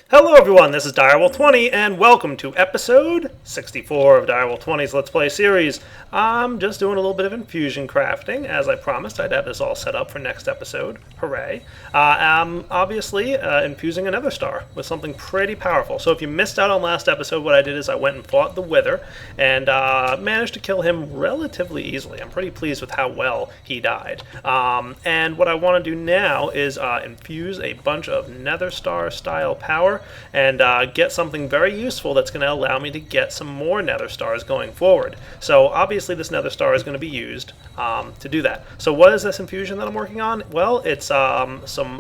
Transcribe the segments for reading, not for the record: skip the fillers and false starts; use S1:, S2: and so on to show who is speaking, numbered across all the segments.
S1: Hello everyone, this is Direwolf20 and welcome to episode 64 of Direwolf20's Let's Play series. I'm just doing a little bit of infusion crafting. As I promised, I'd have this all set up for next episode. Hooray. I'm obviously infusing another star with something pretty powerful. So if you missed out on last episode, what I did is I went and fought the Wither and managed to kill him relatively easily. I'm pretty pleased with how well he died. And what I want to do now is infuse a bunch of Nether Star style power and get something very useful that's going to allow me to get some more Nether Stars going forward. So obviously this Nether Star is going to be used to do that. So what is this infusion that I'm working on? Well, it's the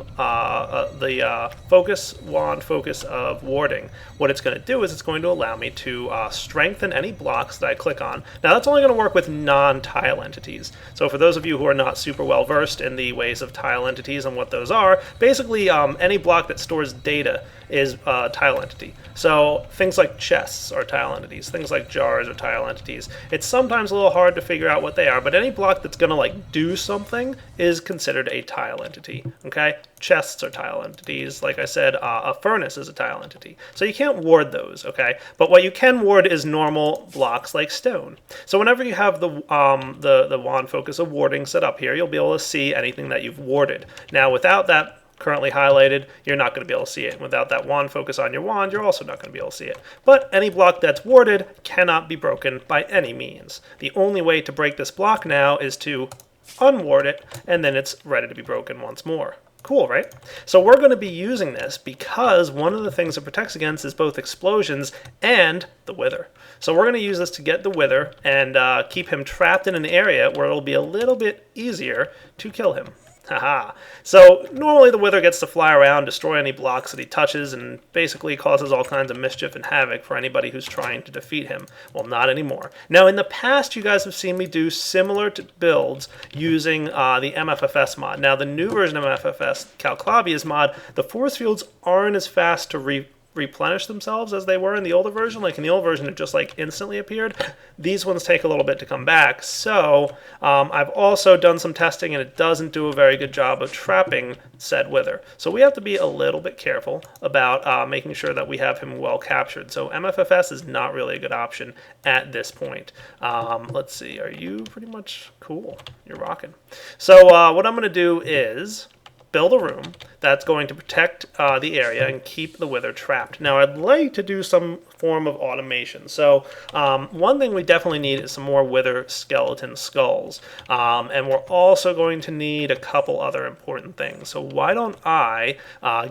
S1: focus wand focus of warding. What it's going to do is it's going to allow me to strengthen any blocks that I click on. Now that's only going to work with non-tile entities. So for those of you who are not super well versed in the ways of tile entities and what those are, basically any block that stores data is a tile entity. So things like chests are tile entities, things like jars are tile entities. It's sometimes a little hard to figure out what they are, but any block that's going to like do something is considered a tile entity. Okay, chests are tile entities. Like I said, a furnace is a tile entity. So you can't ward those. Okay, but what you can ward is normal blocks like stone. So whenever you have the wand focus of warding set up here, you'll be able to see anything that you've warded. Now without that currently highlighted, you're not going to be able to see it. Without that wand focus on your wand, you're also not going to be able to see it. But any block that's warded cannot be broken by any means. The only way to break this block now is to unward it, and then it's ready to be broken once more. Cool, right? So we're going to be using this because one of the things it protects against is both explosions and the Wither. So we're going to use this to get the Wither and keep him trapped in an area where it'll be a little bit easier to kill him. Haha. So normally the Wither gets to fly around, destroy any blocks that he touches, and basically causes all kinds of mischief and havoc for anybody who's trying to defeat him. Well, not anymore. Now in the past you guys have seen me do similar builds using the MFFS mod. Now the new version of MFFS, Calclavia's mod, the force fields aren't as fast to replenish themselves as they were in the older version. Like in the old version, it just like instantly appeared. These ones take a little bit to come back. So I've also done some testing and it doesn't do a very good job of trapping said Wither. So we have to be a little bit careful about making sure that we have him well captured. So MFFS is not really a good option at this point. Let's see, are you pretty much cool? You're rocking. So what I'm going to do is build a room that's going to protect the area and keep the Wither trapped. Now I'd like to do some form of automation. So one thing we definitely need is some more Wither skeleton skulls. And we're also going to need a couple other important things. So why don't I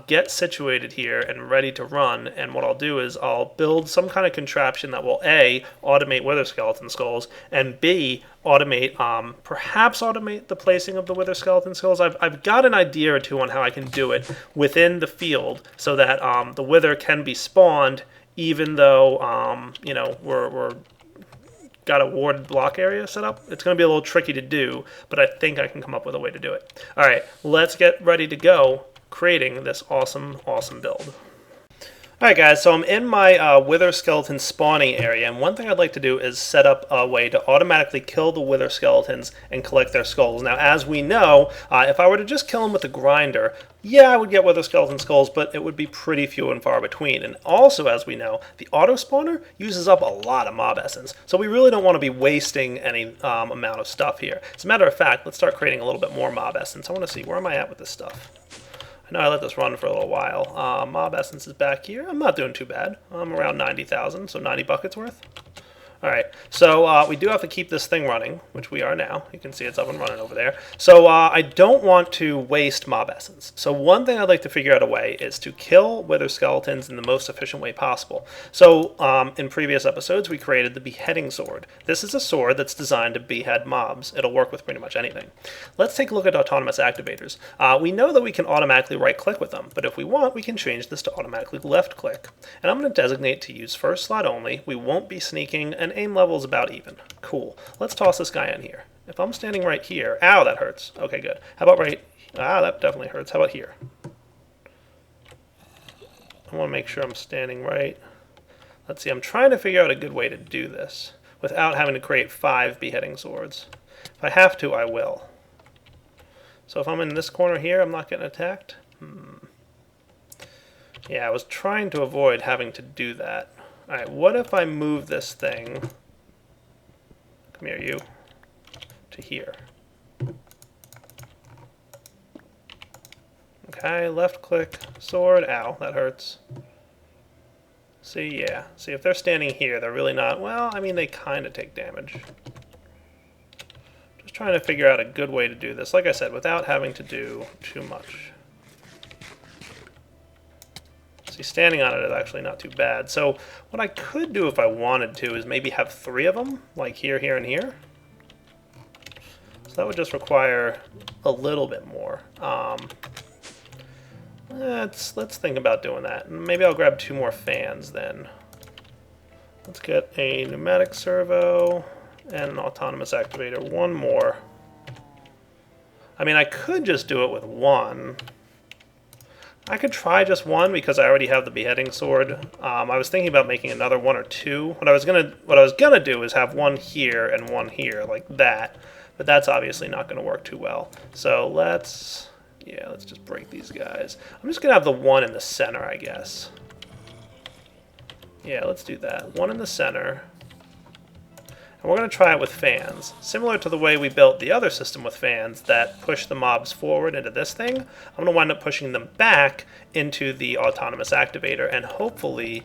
S1: get situated here and ready to run, and what I'll do is I'll build some kind of contraption that will A, automate Wither skeleton skulls, and B, perhaps automate the placing of the Wither skeleton skulls. I've got an idea or two on how I can do it within the field so that the Wither can be spawned even though you know we're got a warded block area set up. It's going to be a little tricky to do, but I think I can come up with a way to do it. All right, let's get ready to go creating this awesome build. Alright guys, so I'm in my Wither skeleton spawning area, and one thing I'd like to do is set up a way to automatically kill the Wither skeletons and collect their skulls. Now as we know, if I were to just kill them with a grinder, yeah, I would get Wither skeleton skulls, but it would be pretty few and far between. And also, as we know, the auto spawner uses up a lot of mob essence, so we really don't want to be wasting any amount of stuff here. As a matter of fact, let's start creating a little bit more mob essence. I want to see, where am I at with this stuff? I know I let this run for a little while. Mob essence is back here. I'm not doing too bad. I'm around 90,000, so 90 buckets worth. Alright, so we do have to keep this thing running, which we are now. You can see it's up and running over there. So I don't want to waste mob essence. So one thing I'd like to figure out a way is to kill Wither skeletons in the most efficient way possible. So in previous episodes, we created the beheading sword. This is a sword that's designed to behead mobs. It'll work with pretty much anything. Let's take a look at autonomous activators. We know that we can automatically right-click with them, but if we want, we can change this to automatically left-click. And I'm going to designate to use first slot only. We won't be sneaking, and aim level is about even. Cool. Let's toss this guy in here. If I'm standing right here, ow, that hurts. Okay, good. How about right, that definitely hurts. How about here? I want to make sure I'm standing right. Let's see, I'm trying to figure out a good way to do this without having to create 5 beheading swords. If I have to, I will. So if I'm in this corner here, I'm not getting attacked. Yeah, I was trying to avoid having to do that. Alright, what if I move this thing, come here you, to here. Okay, left click, sword, ow, that hurts. See, yeah, see if they're standing here, they're really not, well, I mean they kind of take damage. Just trying to figure out a good way to do this, like I said, without having to do too much. See, standing on it is actually not too bad. So what I could do if I wanted to is maybe have 3 of them, like here, here, and here. So that would just require a little bit more. Let's think about doing that. Maybe I'll grab 2 more fans then. Let's get a pneumatic servo and an autonomous activator. 1 more. I mean, I could just do it with 1. I could try just 1 because I already have the beheading sword. I was thinking about making another 1 or 2. What I was gonna do is have 1 here and 1 here, like that. But that's obviously not going to work too well. So let's just break these guys. I'm just gonna have the 1 in the center, I guess. Yeah, let's do that. 1 in the center. And we're going to try it with fans. Similar to the way we built the other system with fans that push the mobs forward into this thing, I'm going to wind up pushing them back into the autonomous activator and hopefully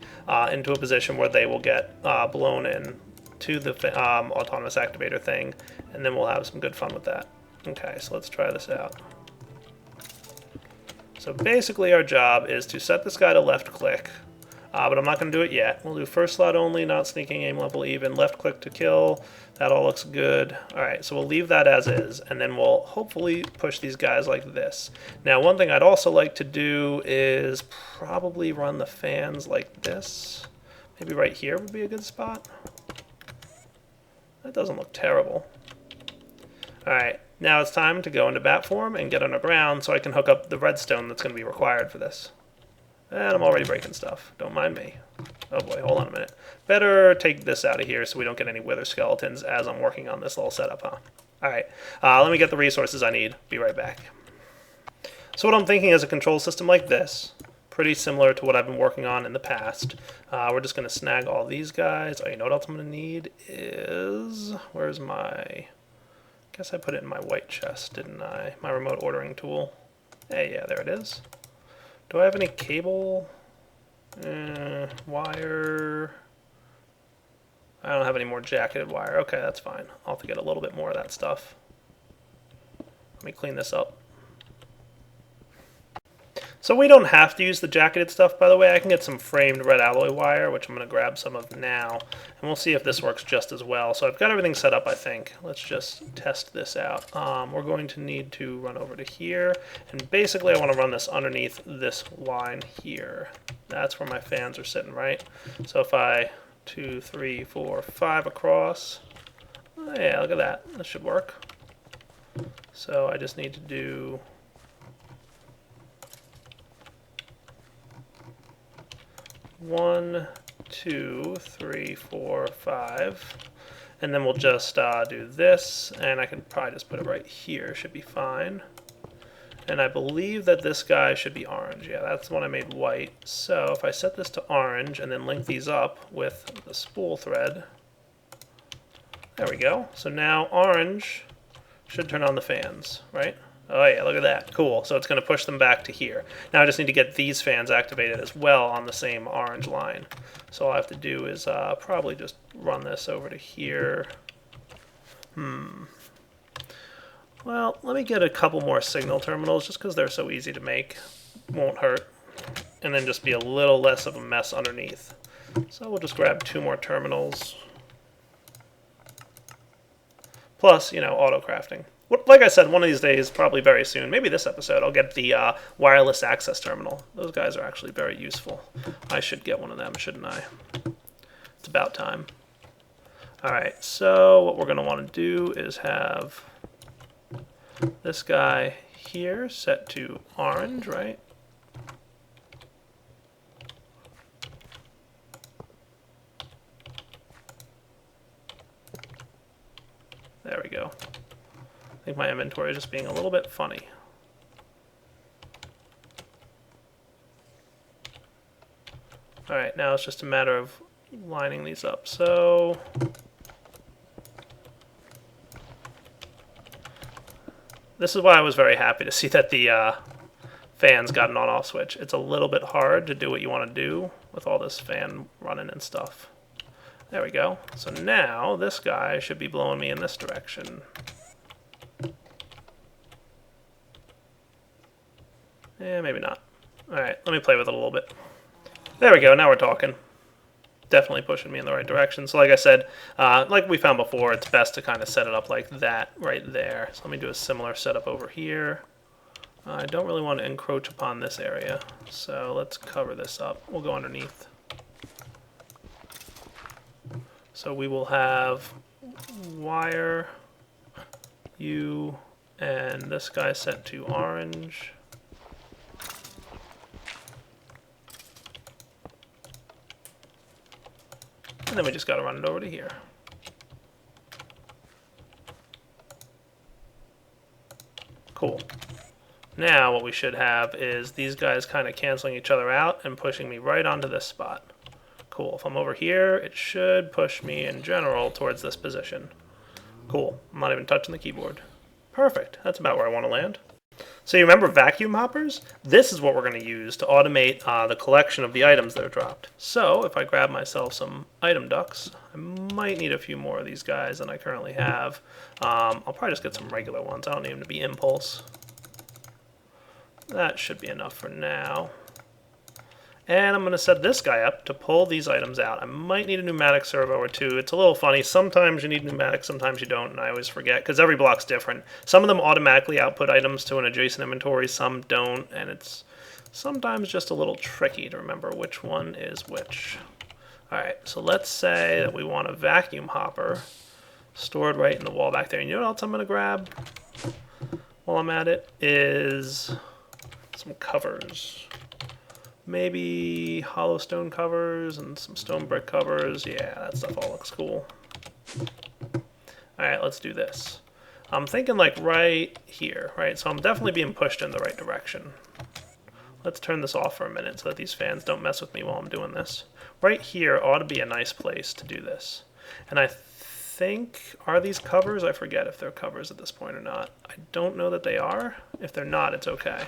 S1: into a position where they will get blown in to the autonomous activator thing, and then we'll have some good fun with that. Okay, so let's try this out. So basically our job is to set this guy to left click, but I'm not going to do it yet. We'll do first slot only, not sneaking, aim level even, left click to kill. That all looks good. Alright, so we'll leave that as is, and then we'll hopefully push these guys like this. Now one thing I'd also like to do is probably run the fans like this. Maybe right here would be a good spot. That doesn't look terrible. Alright, now it's time to go into bat form and get underground so I can hook up the redstone that's going to be required for this. And I'm already breaking stuff. Don't mind me. Oh boy, hold on a minute. Better take this out of here so we don't get any wither skeletons as I'm working on this little setup, huh? Alright, let me get the resources I need. Be right back. So what I'm thinking is a control system like this. Pretty similar to what I've been working on in the past. We're just going to snag all these guys. Oh, you know what else I'm going to need is... Where's my... I guess I put it in my white chest, didn't I? My remote ordering tool. Hey, yeah, there it is. Do I have any cable? Wire? I don't have any more jacketed wire. Okay, that's fine. I'll have to get a little bit more of that stuff. Let me clean this up. So we don't have to use the jacketed stuff, by the way. I can get some framed red alloy wire, which I'm going to grab some of now. And we'll see if this works just as well. So I've got everything set up, I think. Let's just test this out. We're going to need to run over to here. And basically I want to run this underneath this line here. That's where my fans are sitting, right? So if I 2, 3, 4, 5 across. Oh, yeah, look at that. That should work. So I just need to do... 1, 2, 3, 4, 5, and then we'll just do this, and I can probably just put it right here, should be fine. And I believe that this guy should be orange. Yeah, that's the one I made white. So if I set this to orange and then link these up with the spool thread, there we go. So now orange should turn on the fans, right? Oh yeah, look at that. Cool. So it's going to push them back to here. Now I just need to get these fans activated as well on the same orange line. So all I have to do is probably just run this over to here. Well, let me get a couple more signal terminals just because they're so easy to make. Won't hurt. And then just be a little less of a mess underneath. So we'll just grab 2 more terminals. Plus, you know, auto crafting. Like I said, one of these days, probably very soon, maybe this episode, I'll get the wireless access terminal. Those guys are actually very useful. I should get one of them, shouldn't I? It's about time. Alright, so what we're going to want to do is have this guy here set to orange, right? There we go. I think my inventory is just being a little bit funny. Alright, now it's just a matter of lining these up. So this is why I was very happy to see that the fans got an on-off switch. It's a little bit hard to do what you want to do with all this fan running and stuff. There we go. So now this guy should be blowing me in this direction. Maybe not. Alright, let me play with it a little bit. There we go, now we're talking. Definitely pushing me in the right direction. So like I said, like we found before, it's best to kind of set it up like that right there. So let me do a similar setup over here. I don't really want to encroach upon this area, so let's cover this up. We'll go underneath. So we will have wire U and this guy set to orange. And then we just got to run it over to here. Cool. Now what we should have is these guys kind of canceling each other out and pushing me right onto this spot. Cool. If I'm over here, it should push me in general towards this position. Cool. I'm not even touching the keyboard. Perfect. That's about where I want to land. So you remember vacuum hoppers? This is what we're going to use to automate the collection of the items that are dropped. So if I grab myself some item ducts, I might need a few more of these guys than I currently have. I'll probably just get some regular ones. I don't need them to be impulse. That should be enough for now. And I'm going to set this guy up to pull these items out. I might need a pneumatic servo or two. It's a little funny. Sometimes you need pneumatic, sometimes you don't, and I always forget because every block's different. Some of them automatically output items to an adjacent inventory, some don't, and it's sometimes just a little tricky to remember which one is which. Alright, so let's say that we want a vacuum hopper stored right in the wall back there. And you know what else I'm going to grab while I'm at it is some covers. Maybe hollow stone covers and some stone brick covers. Yeah, that stuff all looks cool. Alright, let's do this. I'm thinking like right here, right? So I'm definitely being pushed in the right direction. Let's turn this off for a minute so that these fans don't mess with me while I'm doing this. Right here ought to be a nice place to do this. And I think, are these covers? I forget if they're covers at this point or not. I don't know that they are. If they're not, it's okay.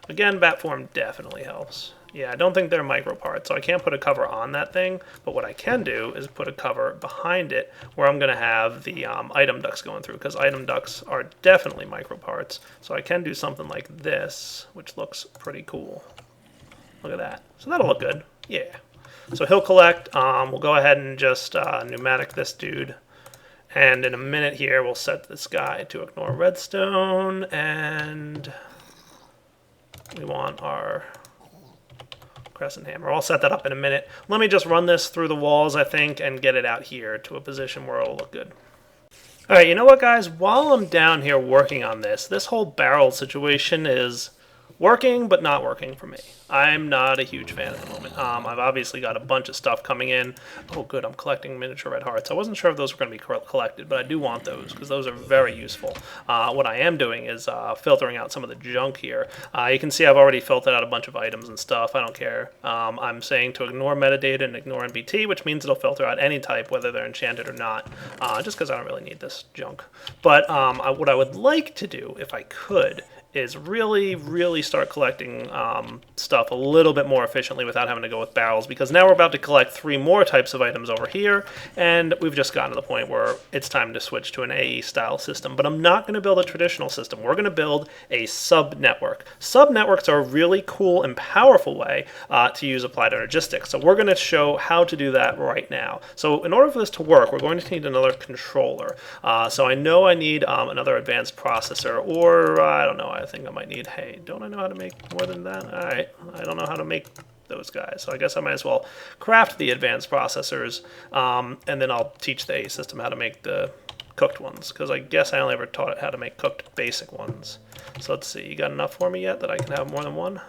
S1: Again, bat form definitely helps. Yeah, I don't think they're micro parts, so I can't put a cover on that thing, but what I can do is put a cover behind it where I'm going to have the item ducts going through, because item ducts are definitely micro parts. So I can do something like this, which looks pretty cool. Look at that. So that'll look good. Yeah. So he'll collect. We'll go ahead and just pneumatic this dude. And in a minute here, we'll set this guy to ignore redstone, and we want our crescent hammer. I'll set that up in a minute. Let me just run this through the walls, I think, and get it out here to a position where it'll look good. Alright, you know what, guys? While I'm down here working on this whole barrel situation is working, but not working for me. I'm not a huge fan at the moment. I've obviously got a bunch of stuff coming in. Oh, good, I'm collecting miniature red hearts. I wasn't sure if those were going to be collected, but I do want those because those are very useful. What I am doing is filtering out some of the junk here. You can see I've already filtered out a bunch of items and stuff. I don't care. I'm saying to ignore metadata and ignore NBT, which means it'll filter out any type, whether they're enchanted or not, just because I don't really need this junk. But what I would like to do, if I could, is really start collecting stuff a little bit more efficiently without having to go with barrels, because now we're about to collect 3 more types of items over here, and we've just gotten to the point where it's time to switch to an AE style system. But I'm not going to build a traditional system. We're going to build a sub-network. Sub-networks are a really cool and powerful way to use applied energistics. So we're going to show how to do that right now. So in order for this to work, we're going to need another controller. So I know I need another advanced processor, or I don't know, I think I might need, hey, don't I know how to make more than that? Alright, I don't know how to make those guys, so I guess I might as well craft the advanced processors, and then I'll teach the AE system how to make the cooked ones, because I guess I only ever taught it how to make cooked basic ones. So let's see, you got enough for me yet that I can have more than one?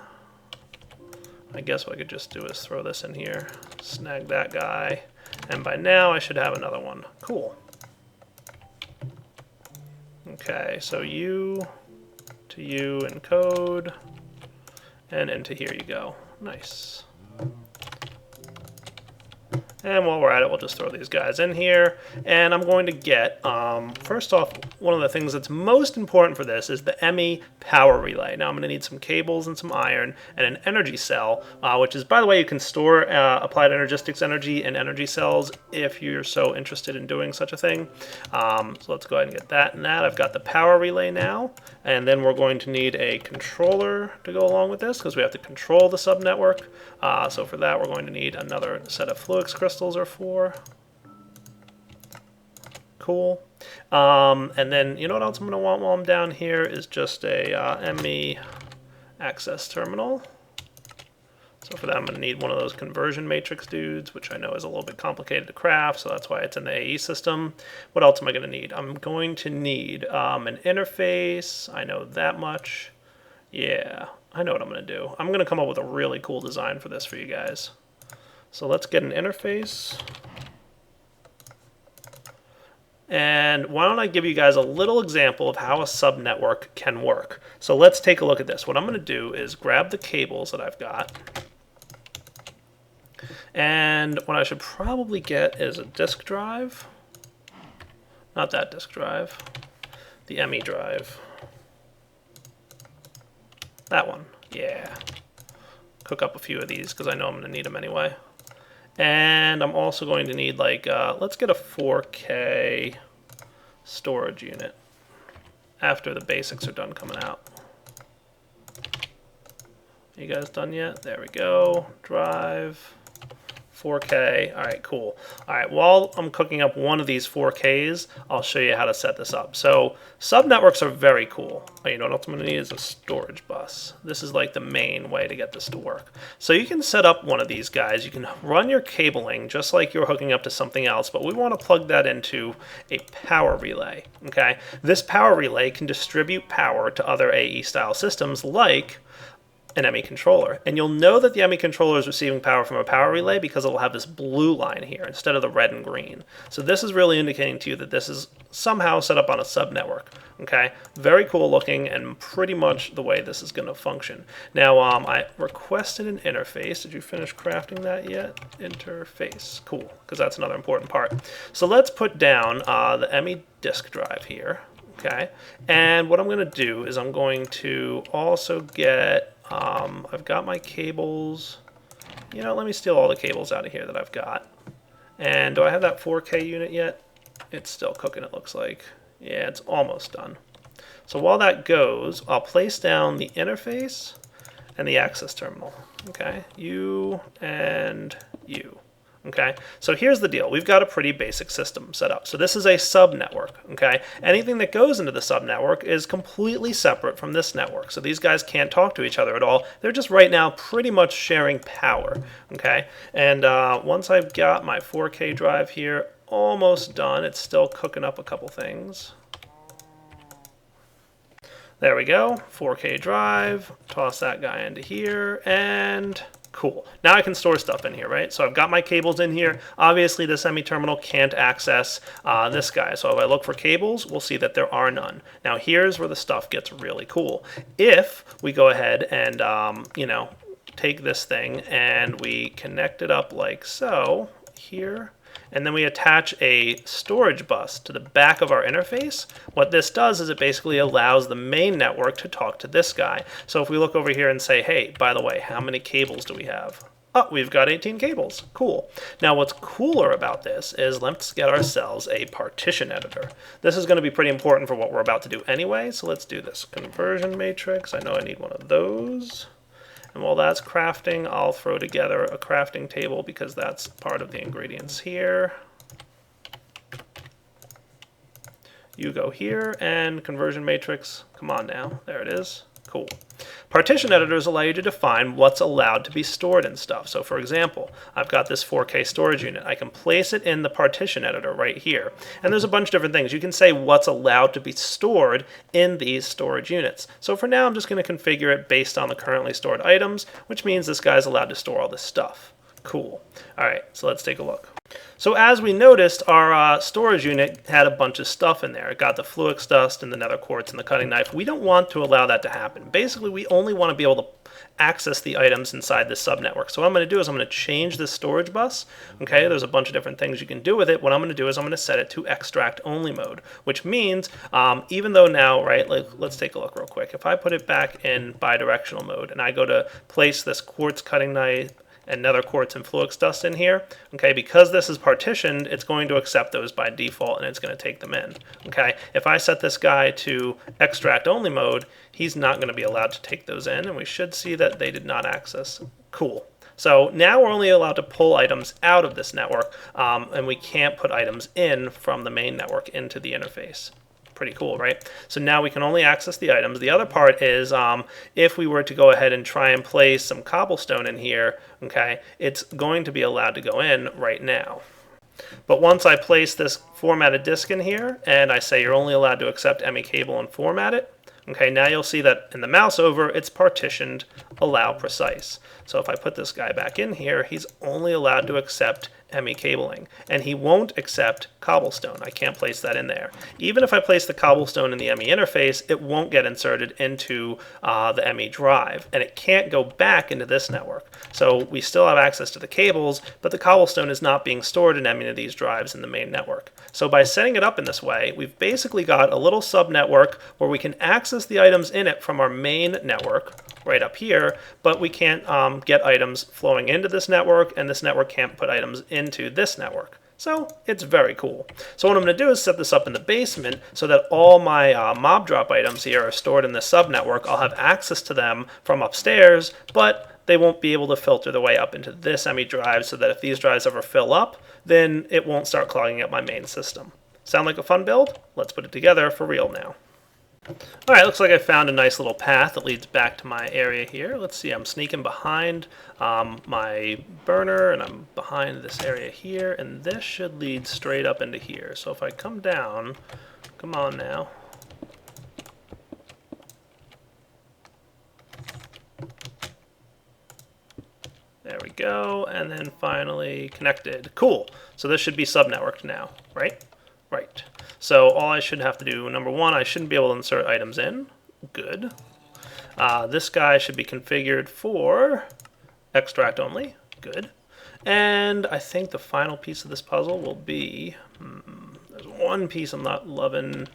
S1: I guess what I could just do is throw this in here, snag that guy, and by now I should have another one. Cool. Okay, so you to you encode, and into here you go. Nice. And while we're at it, we'll just throw these guys in here. And I'm going to get, first off, one of the things that's most important for this is the ME power relay. Now I'm going to need some cables and some iron and an energy cell, which is, by the way, you can store applied Energistics energy in energy cells if you're so interested in doing such a thing. So let's go ahead and get that and that. I've got the power relay now. And then we're going to need a controller to go along with this because we have to control the subnetwork. So for that, we're going to need another set of Fluix crystals or 4. Cool. And then, you know what else I'm going to want while I'm down here is just a ME access terminal. So for that, I'm going to need one of those conversion matrix dudes, which I know is a little bit complicated to craft, so that's why it's in the AE system. What else am I going to need? I'm going to need an interface. I know that much. Yeah, I know what I'm going to do. I'm going to come up with a really cool design for this for you guys. So let's get an interface. And why don't I give you guys a little example of how a subnetwork can work. So let's take a look at this. What I'm going to do is grab the cables that I've got. And what I should probably get is a disk drive. Not that disk drive. The ME drive. That one. Yeah. Cook up a few of these because I know I'm going to need them anyway. And I'm also going to need, like, let's get a 4K storage unit after the basics are done coming out. You guys done yet? There we go. Drive. 4K. All right, cool. All right, while I'm cooking up one of these 4Ks, I'll show you how to set this up. So subnetworks are very cool. Oh, you know what else I'm going to need is a storage bus. This is like the main way to get this to work. So you can set up one of these guys. You can run your cabling just like you're hooking up to something else, but we want to plug that into a power relay, okay? This power relay can distribute power to other AE-style systems like an ME controller. And you'll know that the ME controller is receiving power from a power relay because it'll have this blue line here instead of the red and green. So this is really indicating to you that this is somehow set up on a subnetwork. Okay, very cool looking and pretty much the way this is going to function. Now, I requested an interface. Did you finish crafting that yet? Interface. Cool, because that's another important part. So let's put down the ME disk drive here. Okay, and what I'm going to do is I'm going to also get I've got my cables. You know, let me steal all the cables out of here that I've got. And do I have that 4K unit yet? It's still cooking, it looks like. Yeah, it's almost done. So while that goes, I'll place down the interface and the access terminal. Okay, you and you. Okay, so here's the deal. We've got a pretty basic system set up. So this is a subnetwork, okay? Anything that goes into the subnetwork is completely separate from this network. So these guys can't talk to each other at all. They're just right now pretty much sharing power, okay? And once I've got my 4K drive here almost done, it's still cooking up a couple things. There we go, 4K drive, toss that guy into here, and cool. Now I can store stuff in here, right? So I've got my cables in here. Obviously, this ME terminal can't access this guy. So if I look for cables, we'll see that there are none. Now here's where the stuff gets really cool. If we go ahead and, you know, take this thing and we connect it up like so here, and then we attach a storage bus to the back of our interface, what this does is it basically allows the main network to talk to this guy. So if we look over here and say, hey, by the way, how many cables do we have? Oh, we've got 18 cables. Cool. Now what's cooler about this is let's get ourselves a partition editor. This is going to be pretty important for what we're about to do anyway, so let's do this. Conversion matrix, I know I need one of those. And while that's crafting, I'll throw together a crafting table because that's part of the ingredients here. You go here, and conversion matrix, come on now, there it is. Cool. Partition editors allow you to define what's allowed to be stored and stuff. So for example, I've got this 4K storage unit. I can place it in the partition editor right here. And there's a bunch of different things. You can say what's allowed to be stored in these storage units. So for now, I'm just going to configure it based on the currently stored items, which means this guy's allowed to store all this stuff. Cool. All right, so let's take a look. So as we noticed, our storage unit had a bunch of stuff in there. It got the Fluix dust and the nether quartz and the cutting knife. We don't want to allow that to happen. Basically, we only want to be able to access the items inside the subnetwork. So what I'm going to do is I'm going to change this storage bus. Okay, there's a bunch of different things you can do with it. What I'm going to do is I'm going to set it to extract only mode, which means even though now, right, like, let's take a look real quick. If I put it back in bidirectional mode and I go to place this quartz cutting knife and nether quartz and flux dust in here, okay, because this is partitioned, it's going to accept those by default and it's going to take them in. Okay, if I set this guy to extract only mode, he's not going to be allowed to take those in, and we should see that they did not access. Cool. So now we're only allowed to pull items out of this network, and we can't put items in from the main network into the interface. Pretty cool, right? So now we can only access the items. The other part is if we were to go ahead and try and place some cobblestone in here, okay, it's going to be allowed to go in right now. But once I place this formatted disk in here and I say you're only allowed to accept ME cable and format it, okay, now you'll see that in the mouse over, it's partitioned allow precise. So if I put this guy back in here, he's only allowed to accept ME cabling, and he won't accept cobblestone. I can't place that in there. Even if I place the cobblestone in the ME interface, it won't get inserted into the ME drive, and it can't go back into this network. So we still have access to the cables, but the cobblestone is not being stored in any of these drives in the main network. So by setting it up in this way, we've basically got a little subnetwork where we can access the items in it from our main network right up here, but we can't get items flowing into this network, and this network can't put items into this network. So it's very cool. So what I'm going to do is set this up in the basement so that all my mob drop items here are stored in this subnetwork. I'll have access to them from upstairs, but they won't be able to filter their way up into this ME drive, so that if these drives ever fill up, then it won't start clogging up my main system. Sound like a fun build? Let's put it together for real now. Alright, looks like I found a nice little path that leads back to my area here. Let's see, I'm sneaking behind my burner, and I'm behind this area here, and this should lead straight up into here. So if I come down, come on now. There we go, and then finally connected. Cool, so this should be subnetworked now, right? Right. So all I should have to do, number one, I shouldn't be able to insert items in. Good. This guy should be configured for extract only. Good. And I think the final piece of this puzzle will be, there's one piece I'm not loving.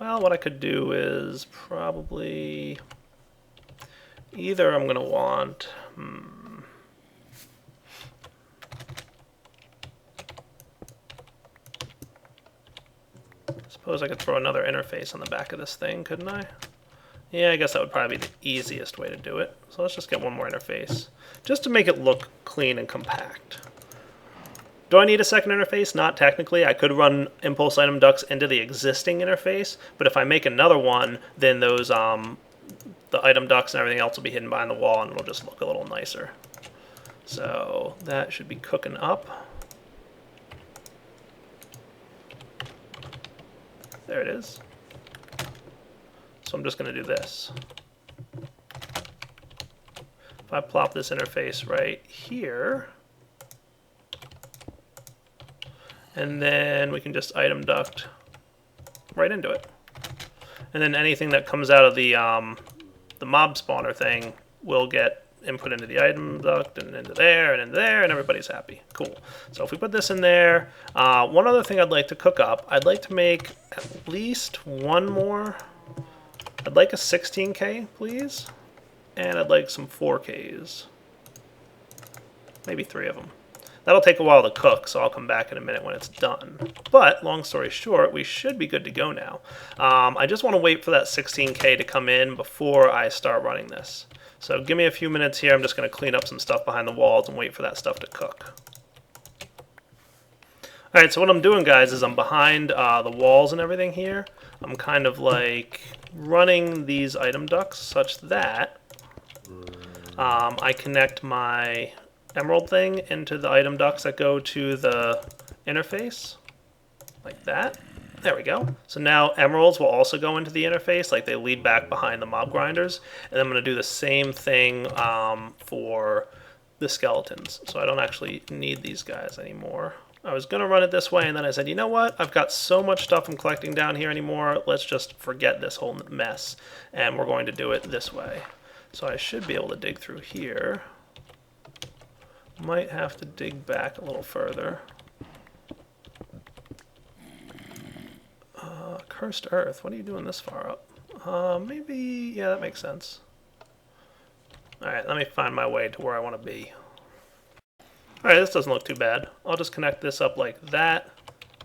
S1: Well, what I could do is probably either I'm going to want, suppose I could throw another interface on the back of this thing, couldn't I? Yeah, I guess that would probably be the easiest way to do it. So let's just get one more interface, just to make it look clean and compact. Do I need a second interface? Not technically. I could run impulse item ducts into the existing interface, but if I make another one, then those the item ducts and everything else will be hidden behind the wall, and it'll just look a little nicer. So that should be cooking up. There it is. So I'm just going to do this. If I plop this interface right here, and then we can just item duct right into it. And then anything that comes out of the mob spawner thing will get input into the item duct and into there, and everybody's happy. Cool. So if we put this in there, one other thing I'd like to cook up, I'd like to make at least one more. I'd like a 16K, please, and I'd like some 4Ks. Maybe 3 of them. That'll take a while to cook, so I'll come back in a minute when it's done. But, long story short, we should be good to go now. I just want to wait for that 16K to come in before I start running this. So give me a few minutes here. I'm just going to clean up some stuff behind the walls and wait for that stuff to cook. Alright, so what I'm doing, guys, is I'm behind the walls and everything here. I'm kind of like running these item ducts such that I connect my emerald thing into the item ducts that go to the interface, like that. There we go. So now emeralds will also go into the interface, like they lead back behind the mob grinders. And I'm going to do the same thing for the skeletons. So I don't actually need these guys anymore. I was going to run it this way, and then I said, you know what? I've got so much stuff I'm collecting down here anymore. Let's just forget this whole mess, and we're going to do it this way. So I should be able to dig through here. Might have to dig back a little further. Cursed Earth, what are you doing this far up? Maybe, yeah, that makes sense. Alright, let me find my way to where I want to be. Alright, this doesn't look too bad. I'll just connect this up like that,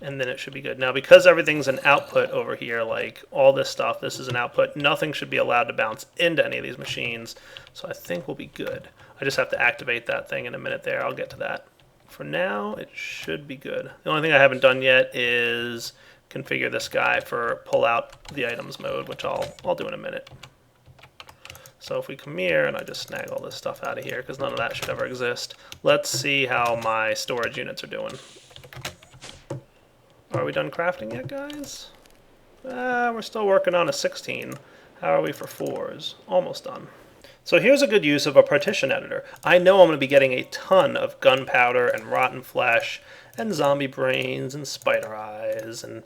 S1: and then it should be good. Now, because everything's an output over here, like all this stuff, this is an output, nothing should be allowed to bounce into any of these machines, so I think we'll be good. I just have to activate that thing in a minute there. I'll get to that. For now, it should be good. The only thing I haven't done yet is configure this guy for pull out the items mode, which I'll do in a minute. So if we come here and I just snag all this stuff out of here, because none of that should ever exist, let's see how my storage units are doing. Are we done crafting yet, guys? We're still working on a 16. How are we for 4s? Almost done. So here's a good use of a partition editor. I know I'm going to be getting a ton of gunpowder and rotten flesh and zombie brains and spider eyes and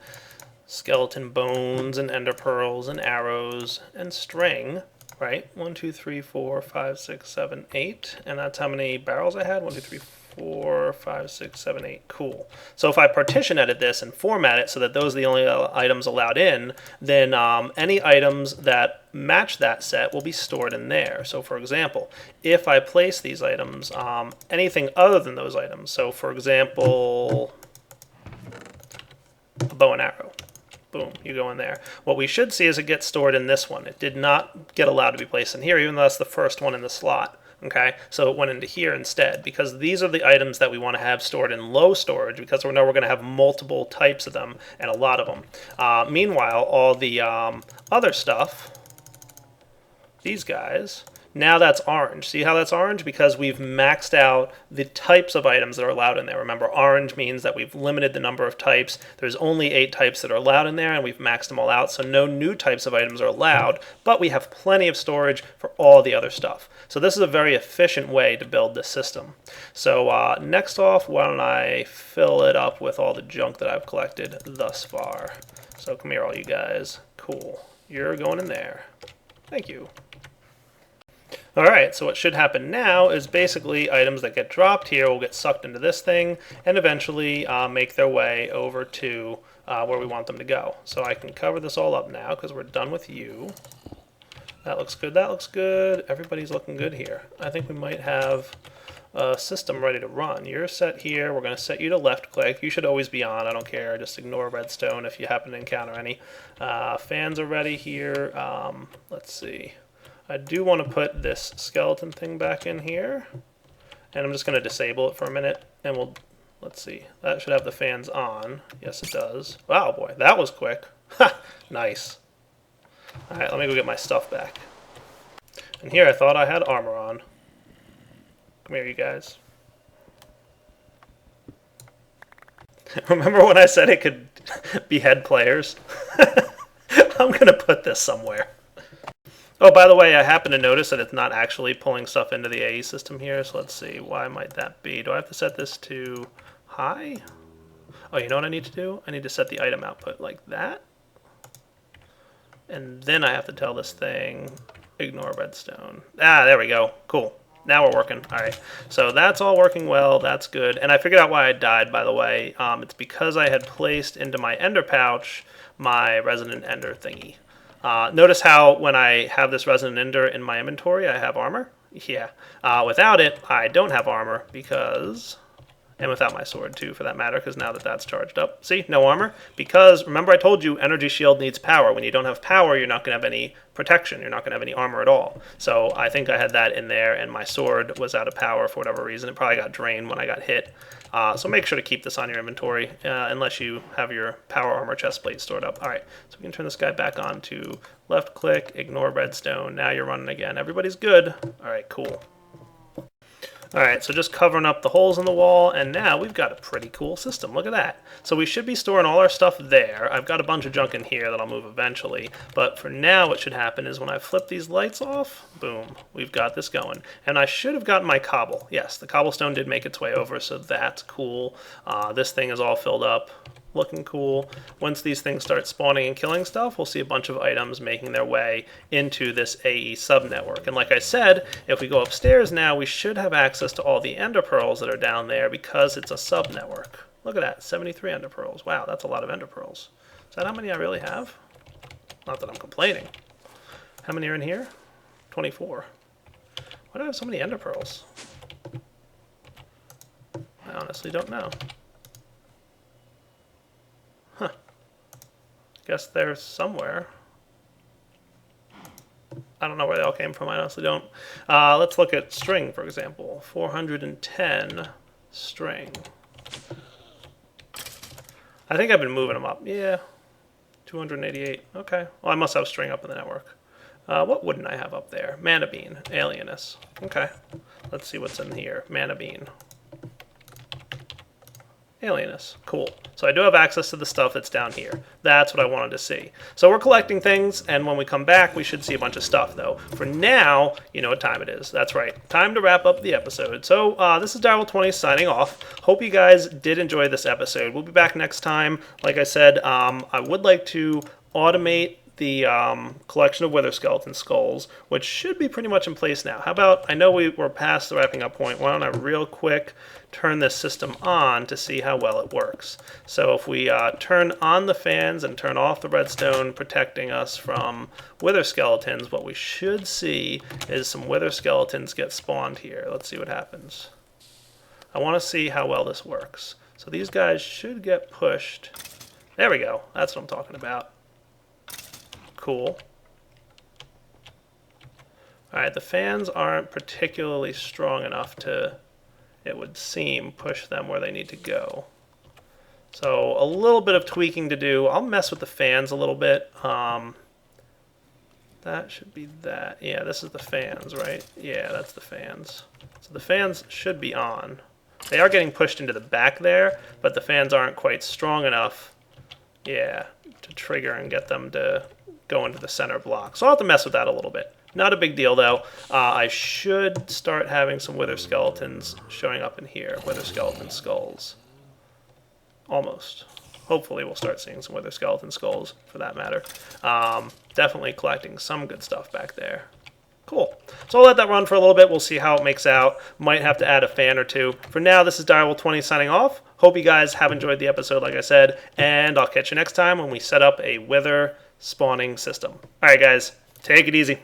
S1: skeleton bones and ender pearls and arrows and string, right? 1, 2, 3, 4, 5, 6, 7, 8. And that's how many barrels I had? 1, 2, 3, 4, 5, 6, 7, 8. Cool. So if I partition edit this and format it so that those are the only items allowed in, then any items that match that set will be stored in there. So for example, if I place these items, anything other than those items, so for example, a bow and arrow, boom, you go in there. What we should see is it gets stored in this one. It did not get allowed to be placed in here, even though that's the first one in the slot. Okay, so it went into here instead, because these are the items that we want to have stored in low storage, because we know we're going to have multiple types of them, and a lot of them. Meanwhile, all the other stuff, these guys, now that's orange. See how that's orange? Because we've maxed out the types of items that are allowed in there. Remember, orange means that we've limited the number of types. There's only 8 types that are allowed in there, and we've maxed them all out, so no new types of items are allowed, but we have plenty of storage for all the other stuff. So this is a very efficient way to build this system. So next off, why don't I fill it up with all the junk that I've collected thus far. So come here, all you guys. Cool. You're going in there. Thank you. Alright, so what should happen now is basically items that get dropped here will get sucked into this thing and eventually make their way over to where we want them to go. So I can cover this all up now because we're done with you. That looks good, that looks good. Everybody's looking good here. I think we might have a system ready to run. You're set here, we're going to set you to left click. You should always be on, I don't care, just ignore redstone if you happen to encounter any. Fans are ready here. Let's see. I do want to put this skeleton thing back in here, and I'm just going to disable it for a minute, and let's see, that should have the fans on. Yes, it does. Wow, boy, that was quick. Ha! Nice. Alright, let me go get my stuff back. And here I thought I had armor on. Come here, you guys. Remember when I said it could behead players? I'm going to put this somewhere. Oh, by the way, I happen to notice that it's not actually pulling stuff into the AE system here, so let's see. Why might that be? Do I have to set this to high? Oh, you know what I need to do? I need to set the item output like that. And then I have to tell this thing, ignore redstone. Ah, there we go. Cool. Now we're working. All right. So that's all working well. That's good. And I figured out why I died, by the way. It's because I had placed into my ender pouch my resonant ender thingy. Notice how when I have this resonant ender in my inventory, I have armor? Yeah. Without it, I don't have armor because... And without my sword, too, for that matter, because now that that's charged up. See? No armor. Because, remember I told you, energy shield needs power. When you don't have power, you're not going to have any protection. You're not going to have any armor at all. So I think I had that in there, and my sword was out of power for whatever reason. It probably got drained when I got hit. So make sure to keep this on your inventory, unless you have your power armor chest plate stored up. All right, so we can turn this guy back on to left click, ignore redstone. Now you're running again. Everybody's good. All right, cool. Alright, so just covering up the holes in the wall, and now we've got a pretty cool system. Look at that. So we should be storing all our stuff there. I've got a bunch of junk in here that I'll move eventually, but for now what should happen is when I flip these lights off, boom, we've got this going. And I should have gotten my cobble. Yes, the cobblestone did make its way over, so that's cool. This thing is all filled up. looking cool. Once these things start spawning and killing stuff, we'll see a bunch of items making their way into this AE subnetwork. And like I said, if we go upstairs now, we should have access to all the ender pearls that are down there because it's a subnetwork. Look at that, 73 ender pearls. Wow, that's a lot of ender pearls. Is that how many I really have? Not that I'm complaining. How many are in here? 24. Why do I have so many ender pearls? I honestly don't know. Huh. Guess they're somewhere. I don't know where they all came from. I honestly don't. Let's look at string, for example. 410 string. I think I've been moving them up. Yeah. 288. Okay. Well, I must have string up in the network. What wouldn't I have up there? Mana bean. Alienus. Okay. Let's see what's in here. Mana bean. Alienus. Cool. So I do have access to the stuff that's down here. That's what I wanted to see. So we're collecting things, and when we come back, we should see a bunch of stuff, though. For now, you know what time it is. That's right. Time to wrap up the episode. So this is Darryl20 signing off. Hope you guys did enjoy this episode. We'll be back next time. Like I said, I would like to automate the collection of wither skeleton skulls, which should be pretty much in place now. How about, I know we're past the wrapping up point. Why don't I real quick turn this system on to see how well it works. So if we turn on the fans and turn off the redstone protecting us from wither skeletons, what we should see is some wither skeletons get spawned here. Let's see what happens. I want to see how well this works. So these guys should get pushed. There we go. That's what I'm talking about. Cool. Alright, the fans aren't particularly strong enough to, it would seem, push them where they need to go. So a little bit of tweaking to do. I'll mess with the fans a little bit. That should be that. Yeah, this is the fans, right? Yeah, that's the fans. So the fans should be on. They are getting pushed into the back there, but the fans aren't quite strong enough, yeah, to trigger and get them to go into the center block. So I'll have to mess with that a little bit. Not a big deal, though. I should start having some wither skeletons showing up in here. Wither skeleton skulls. Almost. Hopefully we'll start seeing some wither skeleton skulls, for that matter. Definitely collecting some good stuff back there. Cool. So I'll let that run for a little bit. We'll see how it makes out. Might have to add a fan or two. For now, this is Darryl20 signing off. Hope you guys have enjoyed the episode, like I said. And I'll catch you next time when we set up a wither spawning system. Alright guys, take it easy.